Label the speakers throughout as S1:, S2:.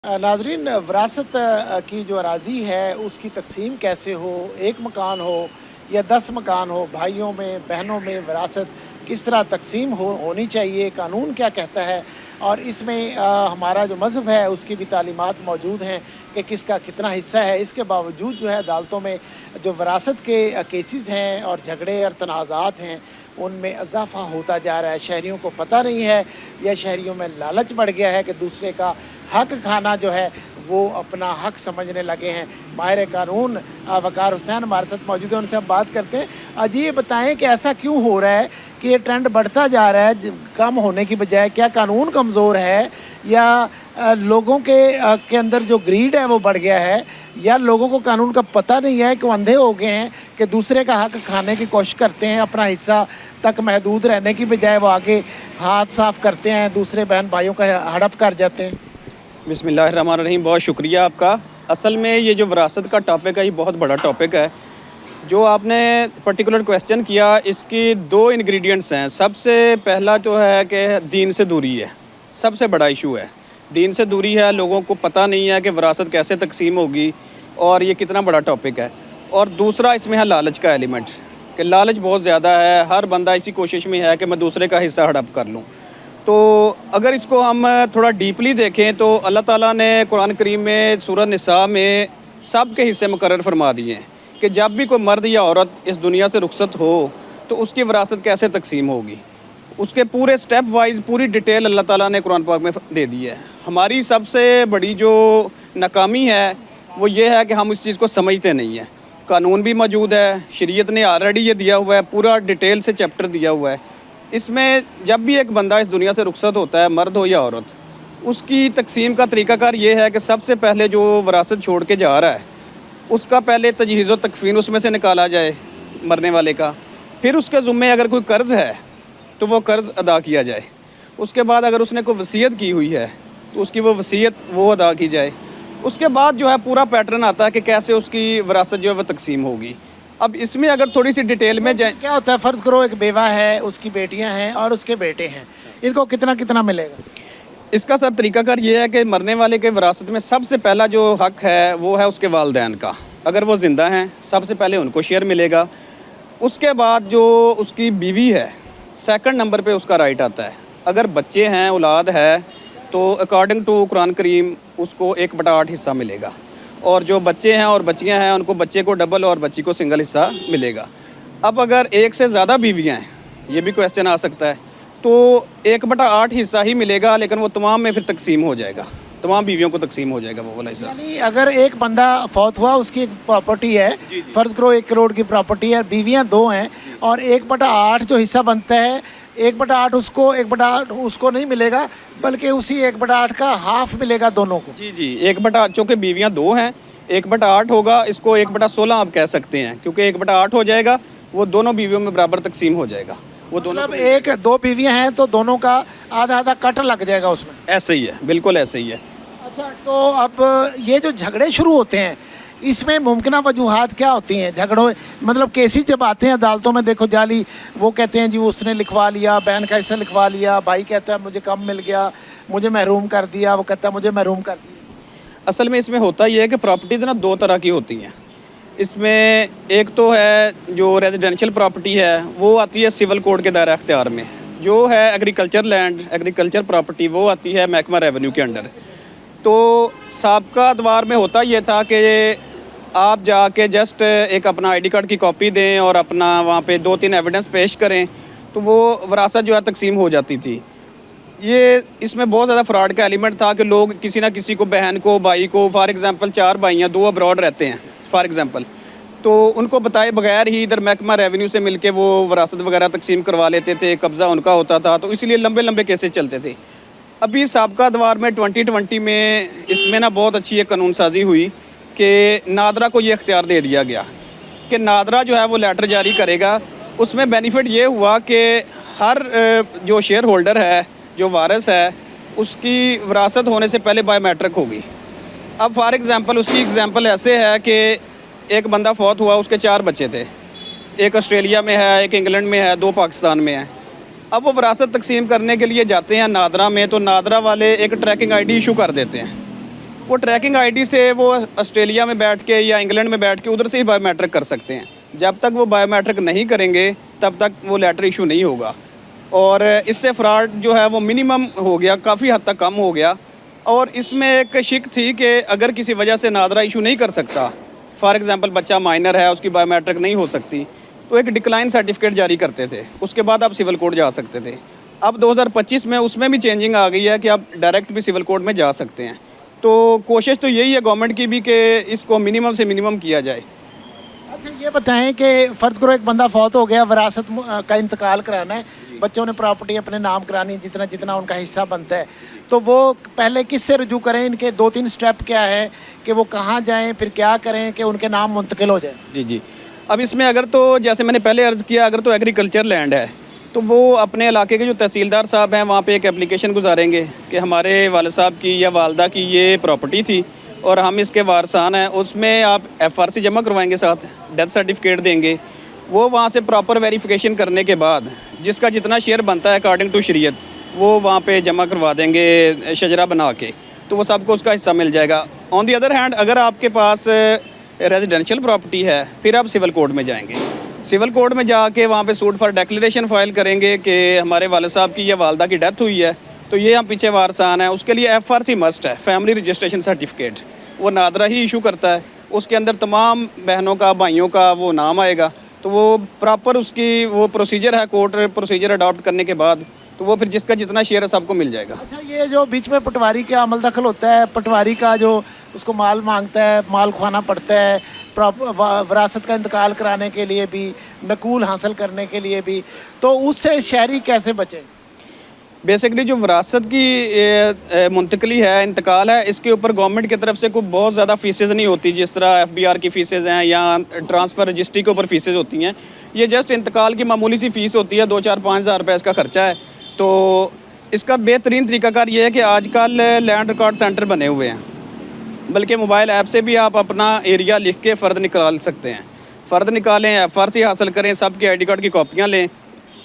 S1: नाजरीन, वरासत की जो अराज़ी है उसकी तकसीम कैसे हो, एक मकान हो या 10 मकान हो, भाइयों में बहनों में वरासत किस तरह तकसीम होनी चाहिए, कानून क्या कहता है, और इसमें हमारा जो मज़हब है उसकी भी तालीमात मौजूद हैं कि किसका कितना हिस्सा है। इसके बावजूद जो है अदालतों में जो वरासत के केसेस हैं और झगड़े और तनाज़ात हैं उनमें इजाफ़ा होता जा रहा है। शहरियों को पता नहीं है या शहरियों में लालच बढ़ गया है कि दूसरे का हक खाना जो है वो अपना हक समझने लगे हैं। माहिर कानून वकार हुसैन हमारे साथ मौजूद है, उनसे हम बात करते हैं। जी, ये बताएं कि ऐसा क्यों हो रहा है कि ये ट्रेंड बढ़ता जा रहा है कम होने की बजाय? क्या कानून कमज़ोर है या लोगों के अंदर जो ग्रीड है वो बढ़ गया है, या लोगों को कानून का पता नहीं है कि वो अंधे हो गए हैं कि दूसरे का हक खाने की कोशिश करते हैं, अपना हिस्सा तक महदूद रहने की बजाय वो आगे हाथ साफ़ करते हैं, दूसरे बहन भाइयों का हड़प कर जाते हैं।
S2: बिस्मिल्लाहिर्रहमानिर्रहीम, बहुत शुक्रिया आपका। असल में ये जो विरासत का टॉपिक है ये बहुत बड़ा टॉपिक है। जो आपने पर्टिकुलर क्वेश्चन किया, इसकी दो इंग्रेडिएंट्स हैं। सबसे पहला तो है कि दीन से दूरी है, सबसे बड़ा इशू है। दीन से दूरी है, लोगों को पता नहीं है कि विरासत कैसे तकसीम होगी और ये कितना बड़ा टॉपिक है। और दूसरा इसमें है लालच का एलिमेंट, कि लालच बहुत ज़्यादा है। हर बंदा इसी कोशिश में है कि मैं दूसरे का हिस्सा हड़प कर लूँ। तो अगर इसको हम थोड़ा डीपली देखें तो अल्लाह ताला ने कुरान करीम में सूरह निसा में सब के हिस्से मुकर्रर फरमा दिए हैं कि जब भी कोई मर्द या औरत इस दुनिया से रुखसत हो तो उसकी विरासत कैसे तकसीम होगी। उसके पूरे स्टेप वाइज पूरी डिटेल अल्लाह ताला ने कुरान पाक में दे दी है। हमारी सबसे बड़ी जो नाकामी है वो ये है कि हम इस चीज़ को समझते नहीं हैं। कानून भी मौजूद है, शरीयत ने ऑलरेडी ये दिया हुआ है, पूरा डिटेल से चैप्टर दिया हुआ है। इसमें जब भी एक बंदा इस दुनिया से रुखसत होता है, मर्द हो या औरत, उसकी तकसीम का तरीक़ाकार ये है कि सबसे पहले जो विरासत छोड़ के जा रहा है उसका पहले तजहीज़ व तकफ़ीन उसमें से निकाला जाए मरने वाले का। फिर उसके ज़ुम्मे अगर कोई कर्ज़ है तो वो कर्ज़ अदा किया जाए। उसके बाद अगर उसने कोई वसीयत की हुई है तो उसकी वो वसीयत वो अदा की जाए। उसके बाद जो है पूरा पैटर्न आता है कि कैसे उसकी विरासत जो है वो तकसीम होगी। अब इसमें अगर थोड़ी सी डिटेल में जाए,
S1: क्या होता है, फ़र्ज़ करो एक बेवा है, उसकी बेटियां हैं और उसके बेटे हैं, इनको कितना कितना मिलेगा?
S2: इसका सब तरीकाकार ये है कि मरने वाले के विरासत में सबसे पहला जो हक है वो है उसके वालिदैन का। अगर वो ज़िंदा हैं सबसे पहले उनको शेयर मिलेगा। उसके बाद जो उसकी बीवी है सेकंड नंबर पे उसका राइट आता है। अगर बच्चे हैं, औलाद है, तो अकॉर्डिंग टू कुरान करीम उसको 1/8 हिस्सा मिलेगा। और जो बच्चे हैं और बच्चियां हैं उनको बच्चे को डबल और बच्ची को सिंगल हिस्सा मिलेगा। अब अगर एक से ज़्यादा बीवियां हैं, ये भी क्वेश्चन आ सकता है, तो 1/8 हिस्सा ही मिलेगा, लेकिन वो तमाम में फिर तकसीम हो जाएगा, तमाम बीवियों को तकसीम हो जाएगा वो वाला हिस्सा।
S1: यानी अगर एक बंदा फौत हुआ, उसकी एक प्रॉपर्टी है, फ़र्ज़ करो 1 करोड़ की प्रॉपर्टी है, बीवियाँ 2 हैं, और 1/8 जो हिस्सा बनता है, 1/8 उसको 1/8 उसको नहीं मिलेगा, बल्कि उसी 1/8 का हाफ मिलेगा दोनों को।
S2: जी, 1/8, चूँकि बीवियाँ 2 हैं, 1/8 होगा, इसको 1/16 आप कह सकते हैं, क्योंकि 1/8 हो जाएगा, वो दोनों बीवियों में बराबर तकसीम हो जाएगा। वो दोनों
S1: मतलब 1-2 बीवियाँ हैं तो दोनों का आधा आधा कट लग जाएगा उसमें।
S2: ऐसे ही है, बिल्कुल ऐसे ही है।
S1: अच्छा, तो अब ये जो झगड़े शुरू होते हैं इसमें मुमकिना वजूहात क्या होती हैं? झगड़ों मतलब केसेस जब आते हैं अदालतों में, देखो जाली, वो कहते हैं जी उसने लिखवा लिया, बहन का हिस्सा लिखवा लिया, भाई कहता है मुझे कम मिल गया, मुझे महरूम कर दिया, वो कहता है मुझे महरूम कर दिया।
S2: असल में इसमें होता ये है कि प्रॉपर्टीज़ ना 2 तरह की होती हैं। इसमें एक तो है जो रेजिडेंशियल प्रॉपर्टी है वो आती है सिविल कोड के दायरा अख्तियार में। जो है एग्रीकल्चर लैंड, एग्रीकल्चर प्रॉपर्टी, वो आती है महकमा रेवेन्यू के अंडर। तो साबका अदवार में होता ये था कि आप जाके जस्ट एक अपना आईडी कार्ड की कॉपी दें और अपना वहाँ पे 2-3 एविडेंस पेश करें तो वो विरासत जो है तकसीम हो जाती थी। ये इसमें बहुत ज़्यादा फ्रॉड का एलिमेंट था कि लोग किसी ना किसी को, बहन को, भाई को, फॉर एग्ज़ाम्पल 4 भाई हैं, 2 अब्रॉड रहते हैं फॉर एग्ज़ाम्पल, तो उनको बताए बगैर ही इधर महकमा रेवेन्यू से मिलके वो विरासत वगैरह तकसीम करवा लेते थे, कब्ज़ा उनका होता था। तो इसलिए लंबे लंबे केसेस चलते थे। अभी साबका अदवार में 2020 में इसमें ना बहुत अच्छी एक कानून साजी हुई कि नादरा को ये इख्तियार दे दिया गया कि नादरा जो है वो लेटर जारी करेगा। उसमें बेनिफिट ये हुआ कि हर जो शेयर होल्डर है, जो वारिस है, उसकी विरासत होने से पहले बायोमेट्रिक होगी। अब फॉर एग्ज़ाम्पल उसकी एग्ज़ाम्पल ऐसे है कि एक बंदा फौत हुआ, उसके 4 बच्चे थे, एक ऑस्ट्रेलिया में है, एक इंग्लैंड में है, 2 पाकिस्तान में है। अब वो विरासत तकसीम करने के लिए जाते हैं नादरा में, तो नादरा वाले एक ट्रैकिंग आईडी इशू कर देते हैं। वो ट्रैकिंग आईडी से वो ऑस्ट्रेलिया में बैठ के या इंग्लैंड में बैठ के उधर से ही बायोमेट्रिक कर सकते हैं। जब तक वो बायोमेट्रिक नहीं करेंगे तब तक वो लेटर इशू नहीं होगा, और इससे फ्रॉड जो है वो मिनिमम हो गया, काफ़ी हद तक कम हो गया। और इसमें एक शिक थी कि अगर किसी वजह से नादरा इशू नहीं कर सकता, फॉर एग्ज़ाम्पल बच्चा माइनर है, उसकी बायोमेट्रिक नहीं हो सकती, तो एक डिक्लाइन सर्टिफिकेट जारी करते थे, उसके बाद आप सिविल कोर्ट जा सकते थे। अब 2025 में उसमें भी चेंजिंग आ गई है कि आप डायरेक्ट भी सिविल कोर्ट में जा सकते हैं। तो कोशिश तो यही है गवर्नमेंट की भी कि इसको मिनिमम से मिनिमम किया जाए।
S1: अच्छा ये बताएं कि फ़र्ज़ करो एक बंदा फौत हो गया, विरासत का इंतकाल कराना है, बच्चों ने प्रॉपर्टी अपने नाम करानी है, जितना जितना उनका हिस्सा बनता है, तो वो पहले किस से रुजू करें? इनके 2-3 स्टेप क्या है कि वो कहाँ जाएं, फिर क्या करें कि उनके नाम मुंतकिल हो जाए?
S2: जी जी, अब इसमें अगर तो जैसे मैंने पहले अर्ज़ किया, अगर तो एग्रीकल्चर लैंड है तो वो अपने इलाके के जो तहसीलदार साहब हैं वहाँ पे एक एप्लीकेशन गुजारेंगे कि हमारे वालिद साहब की या वालदा की ये प्रॉपर्टी थी और हम इसके वारसान हैं। उसमें आप एफआरसी जमा करवाएंगे, साथ डेथ सर्टिफिकेट देंगे। वो वहाँ से प्रॉपर वेरिफिकेशन करने के बाद जिसका जितना शेयर बनता है अकॉर्डिंग टू शरीयत, वो वहाँ पे जमा करवा देंगे शजरा बना के, तो वो सबको उसका हिस्सा मिल जाएगा। ऑन दी अदर हैंड अगर आपके पास रेजिडेंशियल प्रॉपर्टी है, फिर आप सिविल कोर्ट में जाएंगे। सिविल कोर्ट में जाके वहाँ पे सूट फॉर डिक्लेरेशन फाइल करेंगे कि हमारे वालिद साहब की या वालदा की डेथ हुई है, तो ये हम पीछे वारसान हैं। उसके लिए एफआरसी मस्ट है, फैमिली रजिस्ट्रेशन सर्टिफिकेट, वो नादरा ही इशू करता है। उसके अंदर तमाम बहनों का, भाइयों का वो नाम आएगा, तो वो प्रॉपर उसकी वो प्रोसीजर है, कोर्ट प्रोसीजर अडॉप्ट करने के बाद, तो वो फिर जिसका जितना शेयर है सबको मिल जाएगा।
S1: अच्छा ये जो बीच में पटवारी का अमल दखल होता है, पटवारी का जो उसको माल मांगता है, माल खुआना पड़ता है, विरासत का इंतकाल कराने के लिए भी, नकूल हासिल करने के लिए भी, तो उससे शहरी कैसे बचे?
S2: बेसिकली जो विरासत की मुंतकली है, इंतकाल है, इसके ऊपर गवर्नमेंट की तरफ से कोई बहुत ज़्यादा फ़ीसेज़ नहीं होती, जिस तरह FBR की फ़ीसेज़ हैं या ट्रांसफ़र रजिस्ट्री के ऊपर फ़ीसेज़ होती हैं। ये जस्ट इंतकाल की मामूली सी फ़ीस होती है, 2-4-5 हज़ार रुपये इसका ख़र्चा है। तो इसका बेहतरीन तरीकाकार ये है कि आजकल लैंड रिकॉर्ड सेंटर बने हुए हैं, बल्कि मोबाइल ऐप से भी आप अपना एरिया लिख के फ़र्द निकाल सकते हैं। फ़र्द निकालें, FRC हासिल करें, सबके ID कार्ड की कॉपियाँ लें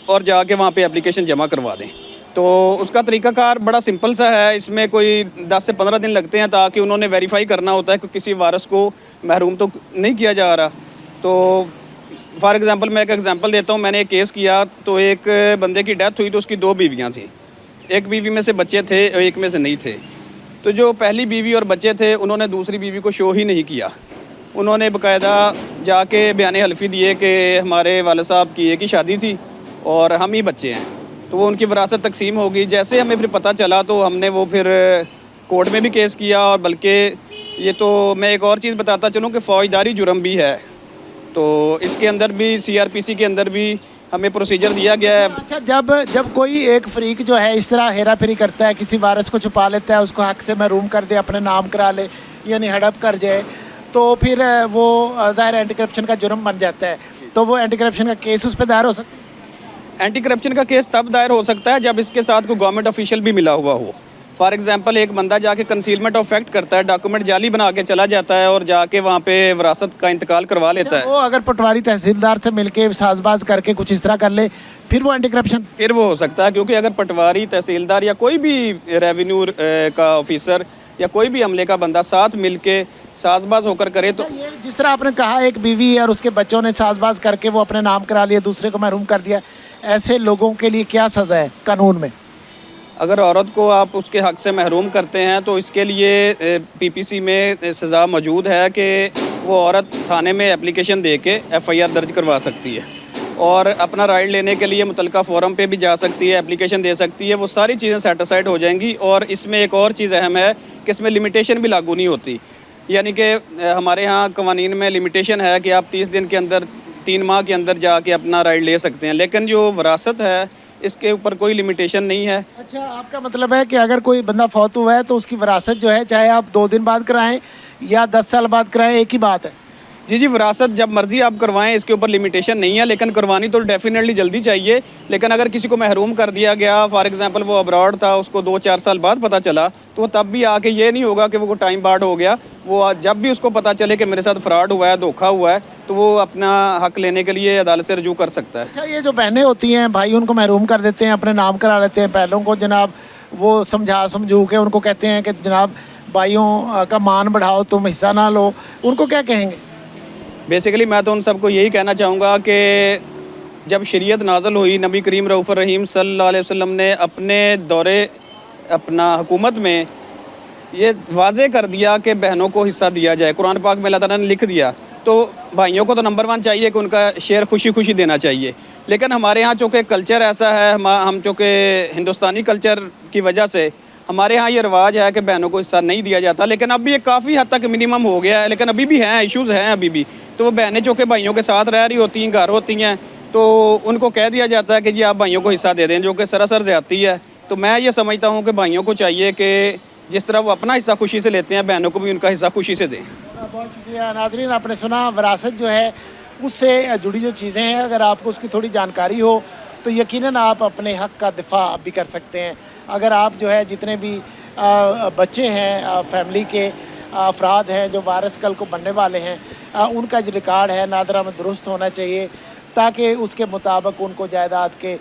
S2: और जाके वहाँ पे एप्लीकेशन जमा करवा दें। तो उसका तरीकाकार बड़ा सिंपल सा है, इसमें कोई 10 से 15 दिन लगते हैं, ताकि उन्होंने वेरीफाई करना होता है कि किसी वारिस को महरूम तो नहीं किया जा रहा। तो फॉर एग्ज़ाम्पल मैं एक एग्ज़ाम्पल देता हूँ, मैंने एक केस किया, तो एक बंदे की डेथ हुई तो उसकी 2 बीवियाँ थी, एक बीवी में से बच्चे थे और एक में से नहीं थे। तो जो पहली बीवी और बच्चे थे उन्होंने दूसरी बीवी को शो ही नहीं किया, उन्होंने बाकायदा जाके बयान हल्फी दिए कि हमारे वालिद साहब की एक ही शादी थी और हम ही बच्चे हैं, तो वो उनकी विरासत तकसीम हो गई। जैसे हमें फिर पता चला तो हमने वो फिर कोर्ट में भी केस किया, और बल्कि ये तो मैं एक और चीज़ बताता चलूँ कि फ़ौजदारी जुर्म भी है, तो इसके अंदर भी CRPC के अंदर भी हमें प्रोसीजर दिया गया है।
S1: अच्छा जब कोई एक फरीक जो है इस तरह हेरा फेरी करता है, किसी वारिस को छुपा लेता है, उसको हक से महरूम कर दे, अपने नाम करा ले, यानी हड़प कर जाए, तो फिर वो ज़ाहिर एंटी करप्शन का जुर्म बन जाता है, तो वो एंटी करप्शन का केस उस पर दायर हो सकता है?
S2: एंटी करप्शन का केस तब दायर हो सकता है जब इसके साथ कोई गवर्नमेंट ऑफिशियल भी मिला हुआ हो। फॉर एग्जांपल एक बंदा जाके कंसीलमेंट ऑफ फैक्ट करता है, डॉक्यूमेंट जाली बना के चला जाता है और जाके वहाँ पे विरासत का इंतकाल करवा लेता है।
S1: वो अगर पटवारी तहसीलदार से मिलके साजबाज करके कुछ इस तरह कर ले, फिर वो एंटी करप्शन?
S2: फिर वो हो सकता है, क्योंकि अगर पटवारी, तहसीलदार या कोई भी रेवेन्यू का ऑफिसर या कोई भी अमले का बंदा साथ मिलके साजबाज होकर करे तो।
S1: ये जिस तरह आपने कहा एक बीवी और उसके बच्चों ने साजबाज करके वो अपने नाम करा लिया, दूसरे को महरूम कर दिया, ऐसे लोगों के लिए क्या सज़ा है कानून में?
S2: अगर औरत को आप उसके हक़ से महरूम करते हैं तो इसके लिए PPC में सज़ा मौजूद है कि वो औरत थाने में एप्लीकेशन दे के FIR दर्ज करवा सकती है और अपना राइट लेने के लिए मुतलका फोरम पे भी जा सकती है, एप्लीकेशन दे सकती है। वो सारी चीज़ें सेटिस्फाइड हो जाएंगी। और इसमें एक और चीज़ अहम है कि इसमें लिमिटेशन भी लागू नहीं होती, यानी कि हमारे यहाँ कवानीन में लिमिटेशन है कि आप 30 दिन के अंदर, 3 माह के अंदर जाके अपना राइट ले सकते हैं, लेकिन जो विरासत है इसके ऊपर कोई लिमिटेशन नहीं है।
S1: अच्छा, आपका मतलब है कि अगर कोई बंदा फौत हुआ है तो उसकी विरासत जो है, चाहे आप 2 दिन बाद कराएं या 10 साल बाद कराएं, एक ही बात है?
S2: जी जी, विरासत जब मर्ज़ी आप करवाएं, इसके ऊपर लिमिटेशन नहीं है, लेकिन करवानी तो डेफिनेटली जल्दी चाहिए। लेकिन अगर किसी को महरूम कर दिया गया, फॉर एग्जांपल वो अब्रॉड था, उसको 2-4 साल बाद पता चला, तो तब भी आके ये नहीं होगा कि वो टाइम बार्ड हो गया। वो जब भी उसको पता चले कि मेरे साथ फ्रॉड हुआ है, धोखा हुआ है, तो वो अपना हक लेने के लिए अदालत से रजू कर सकता है।
S1: अच्छा, ये जो बहनें होती हैं, भाई उनको महरूम कर देते हैं, अपने नाम करा लेते हैं, पहलों को जनाब वो समझा समझू के उनको कहते हैं कि जनाब भाइयों का मान बढ़ाओ, तुम हिस्सा ना लो, उनको क्या कहेंगे?
S2: बेसिकली मैं तो उन सबको यही कहना चाहूँगा कि जब शरीयत नाज़िल हुई, नबी करीम रऊफ़ रहीम सल्लल्लाहु अलैहि वसल्लम ने अपने दौरे अपना हुकूमत में ये वाज़े कर दिया कि बहनों को हिस्सा दिया जाए। कुरान पाक में अल्लाह ताला ने लिख दिया, तो भाइयों को तो नंबर 1 चाहिए कि उनका शेयर खुशी खुशी देना चाहिए। लेकिन हमारे यहाँ चूँकि कल्चर ऐसा है, हम चूँकि हिंदुस्तानी कल्चर की वजह से हमारे यहाँ ये रिवाज है कि बहनों को हिस्सा नहीं दिया जाता। लेकिन अब भी ये काफ़ी हद तक मिनिमम हो गया है, लेकिन अभी भी हैं, इश्यूज़ हैं अभी भी। तो वो बहनें चूँकि भाइयों के साथ रह रही होती हैं, घर होती हैं, तो उनको कह दिया जाता है कि जी आप भाइयों को हिस्सा दे दें, जो कि सरासर ज़्यादती है। तो मैं ये समझता हूँ कि भाइयों को चाहिए कि जिस तरह वो अपना हिस्सा खुशी से लेते हैं, बहनों को भी उनका हिस्सा खुशी से दें।
S1: बहुत शुक्रिया नाज़रीन, आपने सुना विरासत जो है उससे जुड़ी जो चीज़ें हैं, अगर आपको उसकी थोड़ी जानकारी हो तो यकीनन आप अपने हक़ का दिफा भी कर सकते हैं। अगर आप जो है जितने भी बच्चे हैं, फैमिली के अफराद हैं जो वारिस कल को बनने वाले हैं, उनका जो रिकॉर्ड है नादरा में दुरुस्त होना चाहिए, ताकि उसके मुताबिक उनको जायदाद के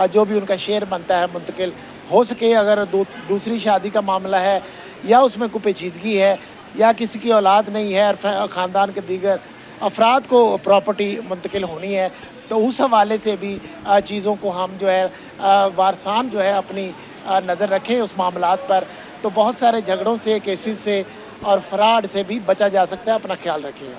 S1: जो भी उनका शेयर बनता है मुंतकिल हो सके। अगर दूसरी शादी का मामला है या उसमें कोई पेचीदगी है या किसी की औलाद नहीं है और ख़ानदान के दीगर अफराद को प्रॉपर्टी मुंतकिल होनी है, तो उस हवाले से भी चीज़ों को हम जो है वारसान जो है अपनी नज़र रखें उस मामलात पर, तो बहुत सारे झगड़ों से, केसेस से और फ्रॉड से भी बचा जा सकता है। अपना ख्याल रखिएगा।